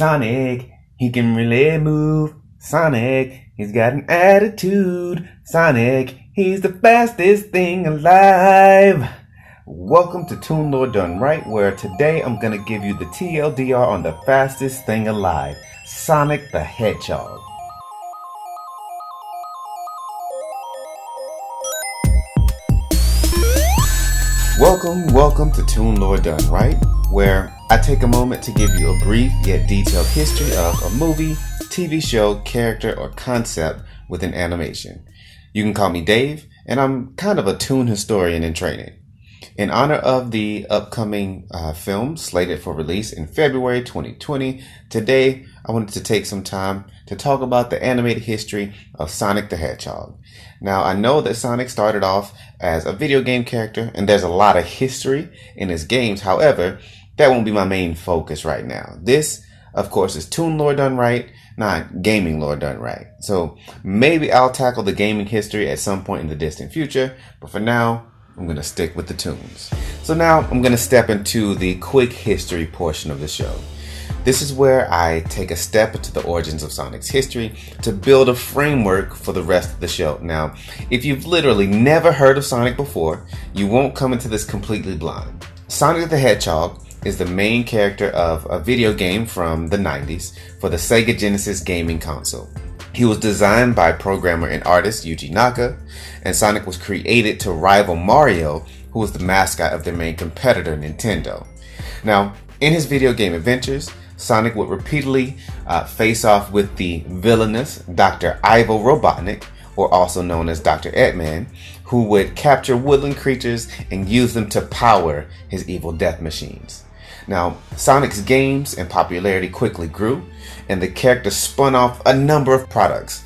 Sonic, he can really move. Sonic, he's got an attitude. Sonic, he's the fastest thing alive. Welcome to Toon Lore Done Right, where today I'm going to give you the TLDR on the fastest thing alive, Sonic the Hedgehog. Welcome to Toon Lore Done Right, where I take a moment to give you a brief yet detailed history of a movie, TV show, character, or concept within animation. You can call me Dave, and I'm kind of a Toon historian in training. In honor of the upcoming film slated for release in February 2020, today I wanted to take some time to talk about the animated history of Sonic the Hedgehog. Now, I know that Sonic started off as a video game character, and there's a lot of history in his games. However, that won't be my main focus right now. This, of course, is Toon Lore Done Right, not gaming lore done right. So maybe I'll tackle the gaming history at some point in the distant future, but for now, I'm going to stick with the tunes. So now I'm going to step into the quick history portion of the show. This is where I take a step into the origins of Sonic's history to build a framework for the rest of the show. Now, if you've literally never heard of Sonic before, you won't come into this completely blind. Sonic the Hedgehog is the main character of a video game from the 90s for the Sega Genesis gaming console. He was designed by programmer and artist Yuji Naka, and Sonic was created to rival Mario, who was the mascot of their main competitor, Nintendo. Now, in his video game adventures, Sonic would repeatedly face off with the villainous Dr. Ivo Robotnik, or also known as Dr. Eggman, who would capture woodland creatures and use them to power his evil death machines. Now, Sonic's games and popularity quickly grew, and the character spun off a number of products.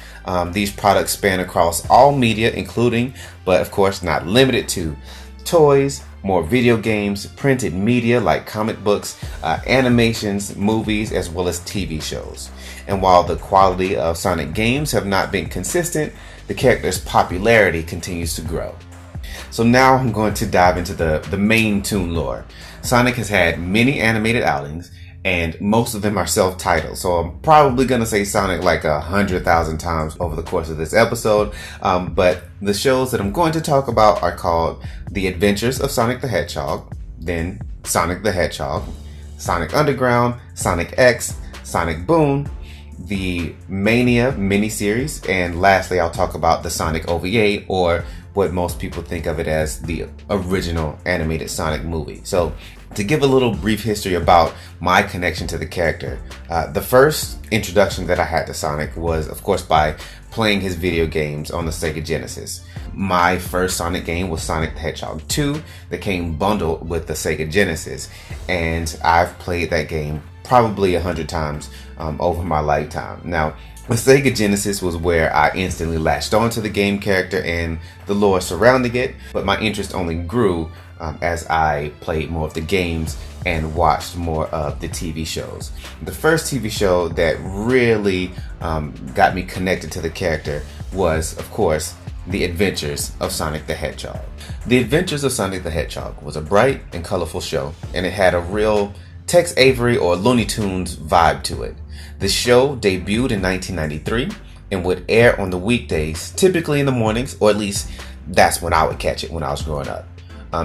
These products span across all media, including, but of course not limited to, toys, more video games, printed media like comic books, animations, movies, as well as TV shows. And while the quality of Sonic games have not been consistent, the character's popularity continues to grow. So now I'm going to dive into the main Toon lore. Sonic has had many animated outings, and most of them are self-titled. So I'm probably going to say Sonic like 100,000 times over the course of this episode. But the shows that I'm going to talk about are called The Adventures of Sonic the Hedgehog, then Sonic the Hedgehog, Sonic Underground, Sonic X, Sonic Boom, the Mania miniseries, and lastly I'll talk about the Sonic OVA, or what most people think of it as the original animated Sonic movie. So to give a little brief history about my connection to the character, the first introduction that I had to Sonic was, of course, by playing his video games on the Sega Genesis. My first Sonic game was Sonic the Hedgehog 2 that came bundled with the Sega Genesis, and I've played that game probably 100 times over my lifetime. Now, the Sega Genesis was where I instantly latched onto the game character and the lore surrounding it, but my interest only grew as I played more of the games and watched more of the TV shows. The first TV show that really got me connected to the character was, of course, The Adventures of Sonic the Hedgehog. The Adventures of Sonic the Hedgehog was a bright and colorful show, and it had a real Tex Avery or Looney Tunes vibe to it. The show debuted in 1993 and would air on the weekdays, typically in the mornings, or at least that's when I would catch it when I was growing up.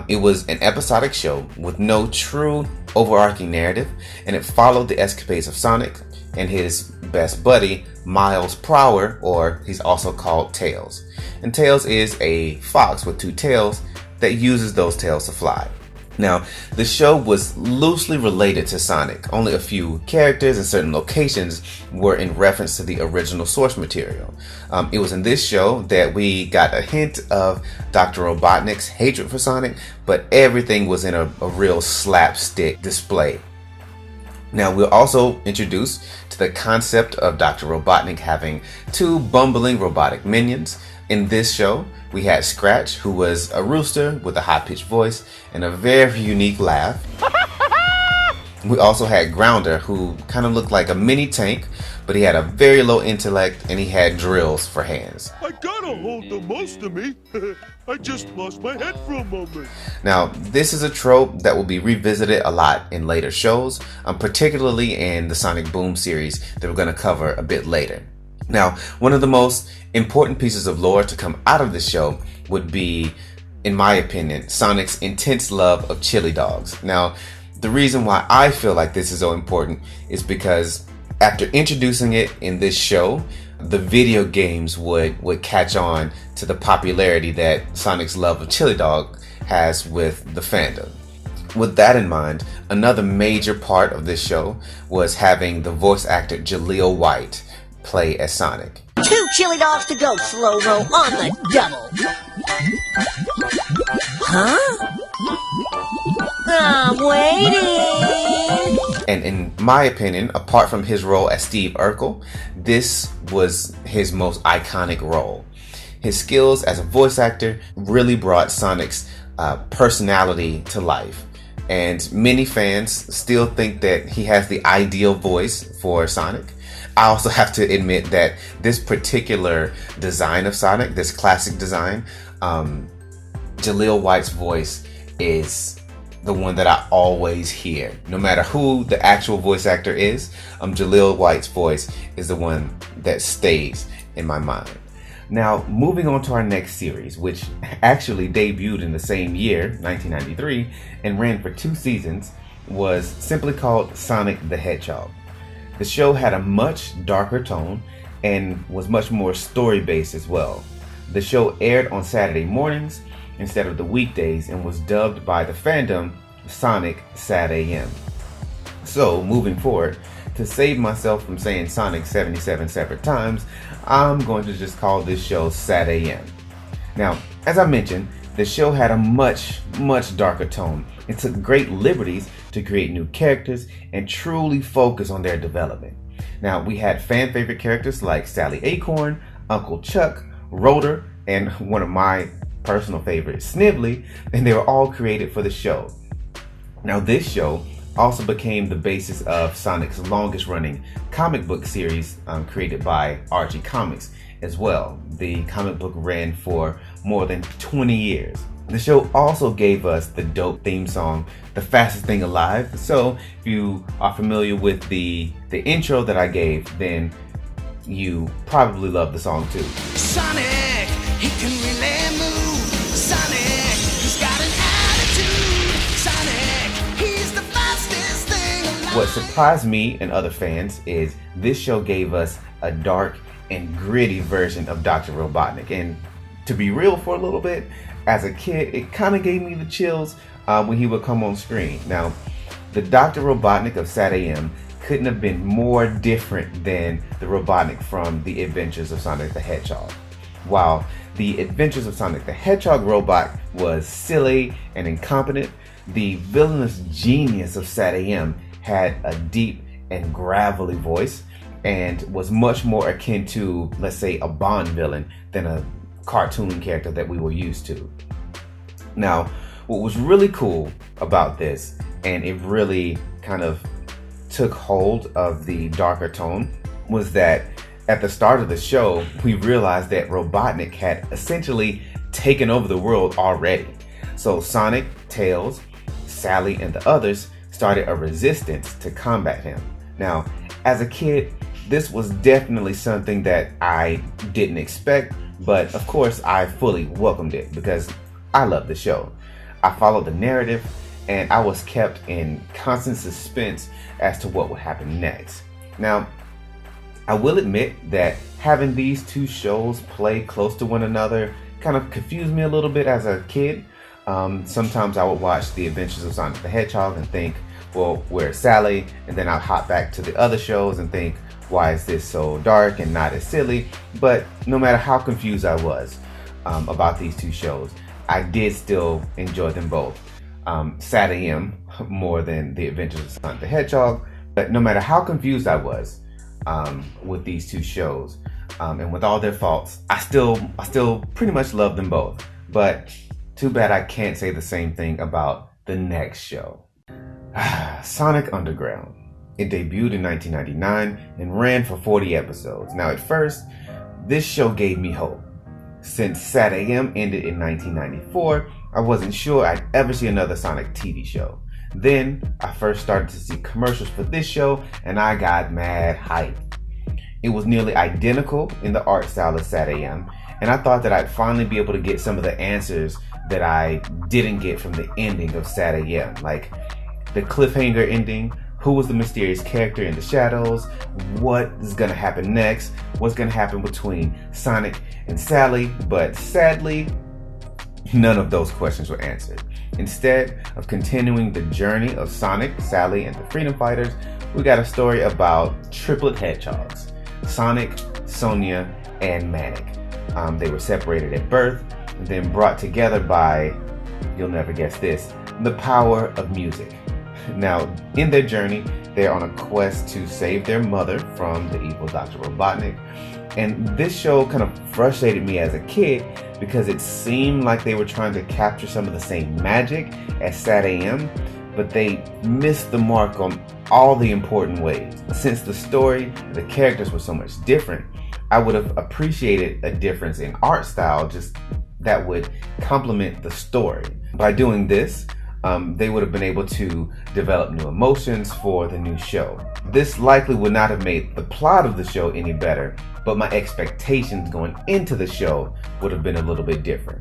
It was an episodic show with no true overarching narrative, and it followed the escapades of Sonic and his best buddy, Miles Prower, or he's also called Tails. And Tails is a fox with two tails that uses those tails to fly. Now, the show was loosely related to Sonic. Only a few characters and certain locations were in reference to the original source material. It was in this show that we got a hint of Dr. Robotnik's hatred for Sonic, but everything was in a real slapstick display. Now, we're also introduced to the concept of Dr. Robotnik having two bumbling robotic minions. In this show, we had Scratch, who was a rooster with a high-pitched voice and a very unique laugh. We also had Grounder, who kind of looked like a mini tank, but he had a very low intellect and he had drills for hands. I gotta hold the most of me. I just lost my head for a moment. Now, this is a trope that will be revisited a lot in later shows, particularly in the Sonic Boom series that we're going to cover a bit later. Now, one of the most important pieces of lore to come out of this show would be, in my opinion, Sonic's intense love of chili dogs. Now, the reason why I feel like this is so important is because after introducing it in this show, the video games would catch on to the popularity that Sonic's love of chili dog has with the fandom. With that in mind, another major part of this show was having the voice actor Jaleel White play as Sonic. 2 chili dogs to go, slow-mo on the double. Huh? I'm waiting. And in my opinion, apart from his role as Steve Urkel, this was his most iconic role. His skills as a voice actor really brought Sonic's personality to life. And many fans still think that he has the ideal voice for Sonic. I also have to admit that this particular design of Sonic, this classic design, Jaleel White's voice is the one that I always hear. No matter who the actual voice actor is, Jaleel White's voice is the one that stays in my mind. Now, moving on to our next series, which actually debuted in the same year, 1993, and ran for 2 seasons, was simply called Sonic the Hedgehog. The show had a much darker tone and was much more story-based as well. The show aired on Saturday mornings instead of the weekdays and was dubbed by the fandom Sonic Sat AM. So, moving forward, to save myself from saying Sonic 77 separate times, I'm going to just call this show Sat AM. Now, as I mentioned, the show had a much darker tone and took great liberties to create new characters and truly focus on their development. Now, we had fan favorite characters like Sally Acorn, Uncle Chuck, Rotor, and one of my personal favorites, Snively, and they were all created for the show. Now, this show also became the basis of Sonic's longest running comic book series created by Archie Comics as well. The comic book ran for more than 20 years. The show also gave us the dope theme song, The Fastest Thing Alive. So if you are familiar with the intro that I gave, then you probably love the song too. Sonic, he can really move. Sonic, he's got an attitude. Sonic, he's the fastest thing alive. What surprised me and other fans is this show gave us a dark and gritty version of Dr. Robotnik. And to be real for a little bit, as a kid, it kind of gave me the chills when he would come on screen. Now, the Dr. Robotnik of Sat AM couldn't have been more different than the Robotnik from The Adventures of Sonic the Hedgehog. While the Adventures of Sonic the Hedgehog robot was silly and incompetent, the villainous genius of Sat AM had a deep and gravelly voice and was much more akin to, let's say, a Bond villain than a cartoon character that we were used to. Now, what was really cool about this, and it really kind of took hold of the darker tone, was that at the start of the show, we realized that Robotnik had essentially taken over the world already. So Sonic, Tails, Sally, and the others started a resistance to combat him. Now, as a kid, this was definitely something that I didn't expect, but of course I fully welcomed it because I love the show. I followed the narrative and I was kept in constant suspense as to what would happen next. Now, I will admit that having these two shows play close to one another kind of confused me a little bit as a kid. Sometimes I would watch The Adventures of Sonic the Hedgehog and think, well, where's Sally? And then I'll hop back to the other shows and think, why is this so dark and not as silly? But no matter how confused I was about these two shows, I did still enjoy them both. Sat AM more than The Adventures of Sonic the Hedgehog, but no matter how confused I was with these two shows, and with all their faults, I still pretty much love them both. But too bad I can't say the same thing about the next show. Sonic Underground. It debuted in 1999 and ran for 40 episodes. Now, at first, this show gave me hope. Since Sat AM ended in 1994, I wasn't sure I'd ever see another Sonic TV show. Then, I first started to see commercials for this show, and I got mad hype. It was nearly identical in the art style of Sat AM, and I thought that I'd finally be able to get some of the answers that I didn't get from the ending of Sat AM, like the cliffhanger ending, who was the mysterious character in the shadows, what is going to happen next, what's going to happen between Sonic and Sally, but sadly, none of those questions were answered. Instead of continuing the journey of Sonic, Sally, and the Freedom Fighters, we got a story about triplet hedgehogs, Sonic, Sonia, and Manic. They were separated at birth, and then brought together by, you'll never guess this, the power of music. Now, in their journey, they're on a quest to save their mother from the evil Dr. Robotnik. And this show kind of frustrated me as a kid because it seemed like they were trying to capture some of the same magic as Sat AM, but they missed the mark on all the important ways. Since the story and the characters were so much different, I would have appreciated a difference in art style just that would complement the story. By doing this, they would have been able to develop new emotions for the new show. This likely would not have made the plot of the show any better, but my expectations going into the show would have been a little bit different.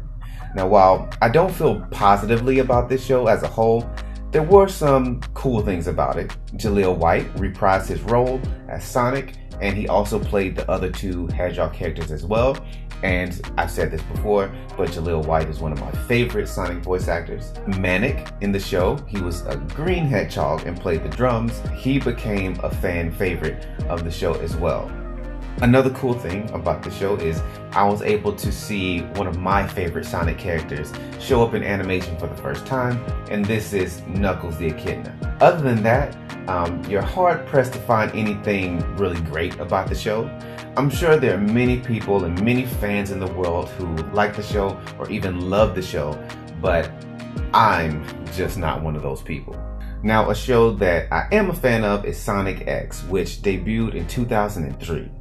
Now, while I don't feel positively about this show as a whole, there were some cool things about it. Jaleel White reprised his role as Sonic, and he also played the other two Hedgehog characters as well. And I've said this before, but Jaleel White is one of my favorite Sonic voice actors. Manic in the show, he was a green hedgehog and played the drums. He became a fan favorite of the show as well. Another cool thing about the show is I was able to see one of my favorite Sonic characters show up in animation for the first time, and this is Knuckles the Echidna. Other than that, you're hard pressed to find anything really great about the show. I'm sure there are many people and many fans in the world who like the show or even love the show, but I'm just not one of those people. Now, a show that I am a fan of is Sonic X, which debuted in 2003.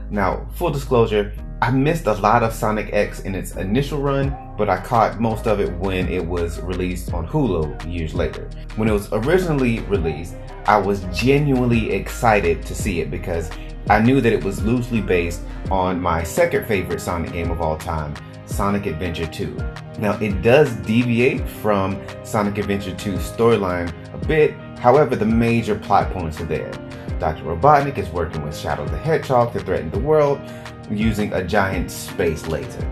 Now, full disclosure, I missed a lot of Sonic X in its initial run, but I caught most of it when it was released on Hulu years later. When it was originally released, I was genuinely excited to see it because I knew that it was loosely based on my second favorite Sonic game of all time, Sonic Adventure 2. Now, it does deviate from Sonic Adventure 2's storyline a bit, however, the major plot points are there. Dr. Robotnik is working with Shadow the Hedgehog to threaten the world using a giant space laser.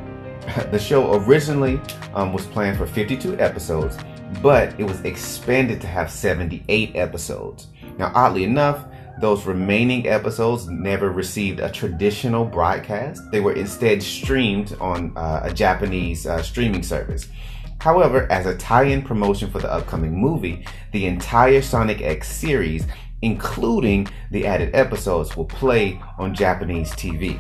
The show originally was planned for 52 episodes, but it was expanded to have 78 episodes. Now, oddly enough, those remaining episodes never received a traditional broadcast. They were instead streamed on a Japanese streaming service. However, as a tie-in promotion for the upcoming movie, the entire Sonic X series, including the added episodes, will play on Japanese TV.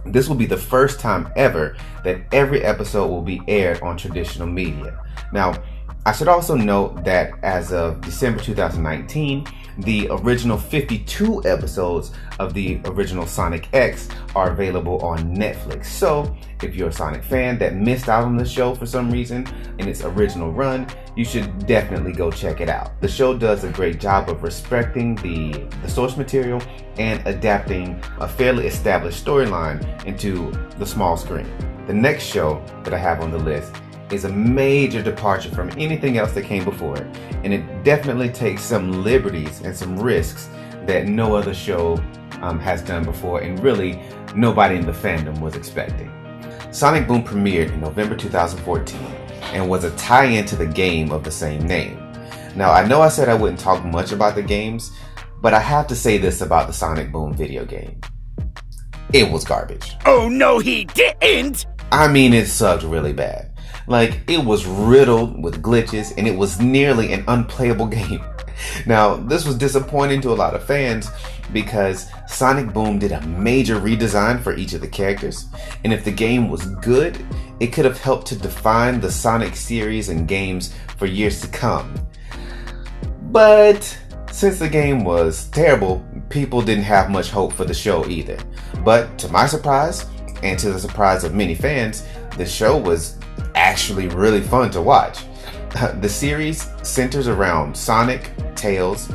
This will be the first time ever that every episode will be aired on traditional media. Now, I should also note that as of December 2019, the original 52 episodes of the original Sonic X are available on Netflix. So, if you're a Sonic fan that missed out on the show for some reason in its original run, you should definitely go check it out. The show does a great job of respecting the source material and adapting a fairly established storyline into the small screen. The next show that I have on the list is a major departure from anything else that came before it, and it definitely takes some liberties and some risks that no other show has done before, and really nobody in the fandom was expecting. Sonic Boom premiered in November 2014 and was a tie-in to the game of the same name. Now, I know I said I wouldn't talk much about the games, but I have to say this about the Sonic Boom video game. It was garbage. Oh no, he didn't! I mean, it sucked really bad. Like, it was riddled with glitches, and it was nearly an unplayable game. Now, this was disappointing to a lot of fans because Sonic Boom did a major redesign for each of the characters, and if the game was good, it could have helped to define the Sonic series and games for years to come. But since the game was terrible, people didn't have much hope for the show either. But to my surprise, and to the surprise of many fans, the show was actually really fun to watch. The series centers around Sonic, Tails,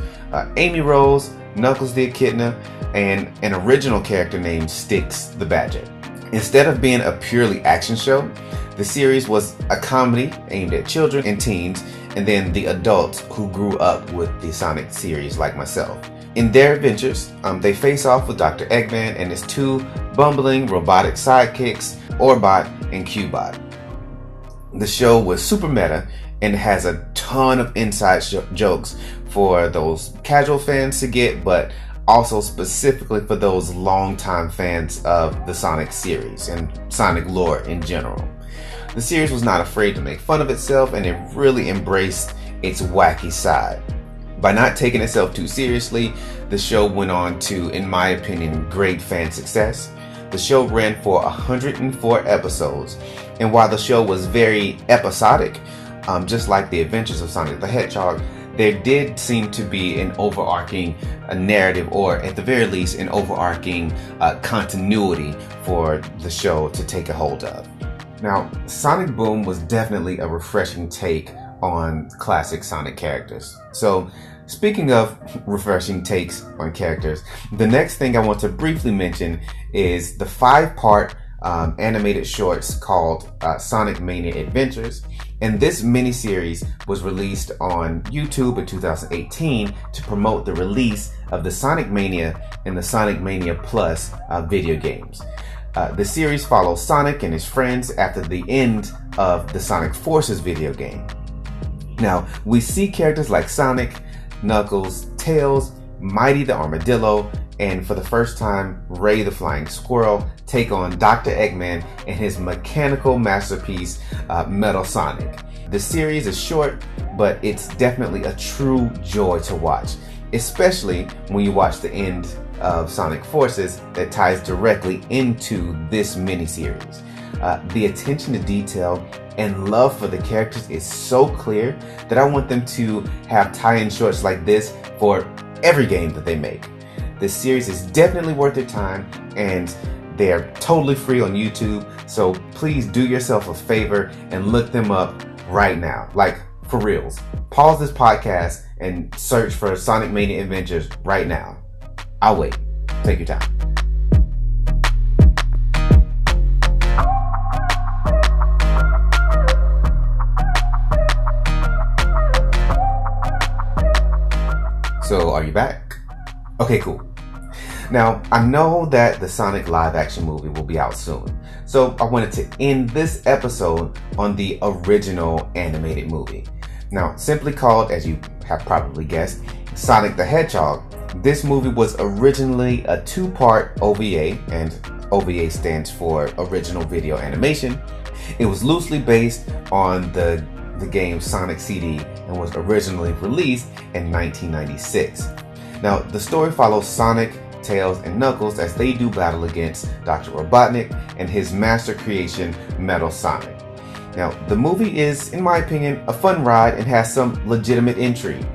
Amy Rose, Knuckles the Echidna, and an original character named Styx the Badger. Instead of being a purely action show, the series was a comedy aimed at children and teens, and then the adults who grew up with the Sonic series like myself. In their adventures, they face off with Dr. Eggman and his two bumbling robotic sidekicks, Orbot and Cubot. The show was super meta and has a ton of inside jokes for those casual fans to get, but also specifically for those longtime fans of the Sonic series and Sonic lore in general. The series was not afraid to make fun of itself, and it really embraced its wacky side. By not taking itself too seriously, the show went on to, in my opinion, great fan success. The show ran for 104 episodes, and while the show was very episodic, just like the adventures of Sonic the Hedgehog, there did seem to be an overarching narrative, or at the very least an overarching continuity for the show to take a hold of. Now, Sonic Boom was definitely a refreshing take on classic Sonic characters. So, speaking of refreshing takes on characters, the next thing I want to briefly mention is the 5-part animated shorts called Sonic Mania Adventures. And this miniseries was released on YouTube in 2018 to promote the release of the Sonic Mania and the Sonic Mania Plus video games. The series follows Sonic and his friends after the end of the Sonic Forces video game. Now, we see characters like Sonic, Knuckles, Tails, Mighty the Armadillo, and for the first time, Ray the Flying Squirrel take on Dr. Eggman and his mechanical masterpiece, Metal Sonic. The series is short, but it's definitely a true joy to watch, especially when you watch the end of Sonic Forces that ties directly into this miniseries. The attention to detail and love for the characters is so clear that I want them to have tie-in shorts like this for every game that they make. This series is definitely worth your time, and they're totally free on YouTube, so please do yourself a favor and look them up right now. Like, for reals. Pause this podcast and search for Sonic Mania Adventures right now. I'll wait. Take your time. So, are you back? Okay, cool. Now, I know that the Sonic live action movie will be out soon, so I wanted to end this episode on the original animated movie. Now, simply called, as you have probably guessed, Sonic the Hedgehog, this movie was originally a 2-part OVA, and OVA stands for Original Video Animation. It was loosely based on the game Sonic CD and was originally released in 1996. Now, the story follows Sonic, Tails, and Knuckles as they do battle against Dr. Robotnik and his master creation, Metal Sonic. Now, the movie is, in my opinion, a fun ride and has some legitimate intrigue.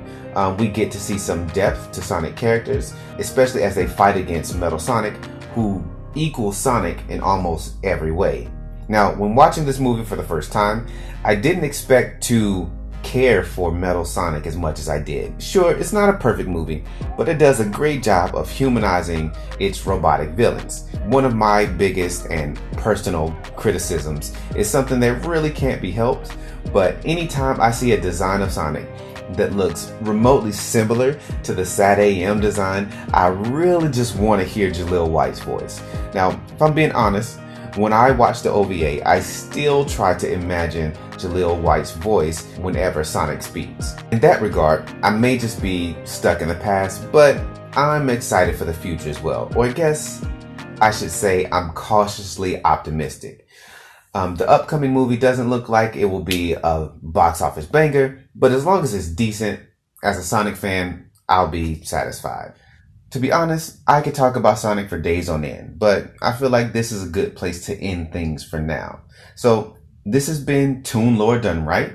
We get to see some depth to Sonic characters, especially as they fight against Metal Sonic, who equals Sonic in almost every way. Now, when watching this movie for the first time, I didn't expect to care for Metal Sonic as much as I did. Sure, it's not a perfect movie, but it does a great job of humanizing its robotic villains. One of my biggest and personal criticisms is something that really can't be helped, but anytime I see a design of Sonic that looks remotely similar to the Sad AM design, I really just want to hear Jaleel White's voice. Now, if I'm being honest, when I watch the OVA, I still try to imagine Jaleel White's voice whenever Sonic speaks. In that regard, I may just be stuck in the past, but I'm excited for the future as well. Or I guess I should say I'm cautiously optimistic. The upcoming movie doesn't look like it will be a box office banger, but as long as it's decent, as a Sonic fan, I'll be satisfied. To be honest, I could talk about Sonic for days on end, but I feel like this is a good place to end things for now. So, this has been Toon Lore Done Right.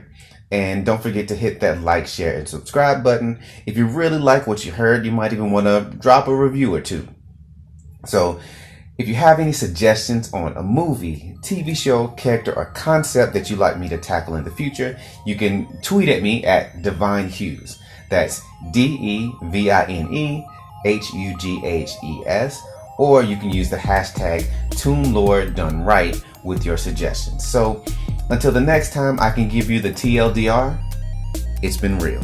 And don't forget to hit that like, share, and subscribe button. If you really like what you heard, you might even want to drop a review or two. So if you have any suggestions on a movie, TV show, character, or concept that you'd like me to tackle in the future, you can tweet at me at Divine Hughes. That's DEVINEHUGHES. Or you can use the hashtag ToonLoreDoneRight with your suggestions. So until the next time I can give you the TLDR, it's been real.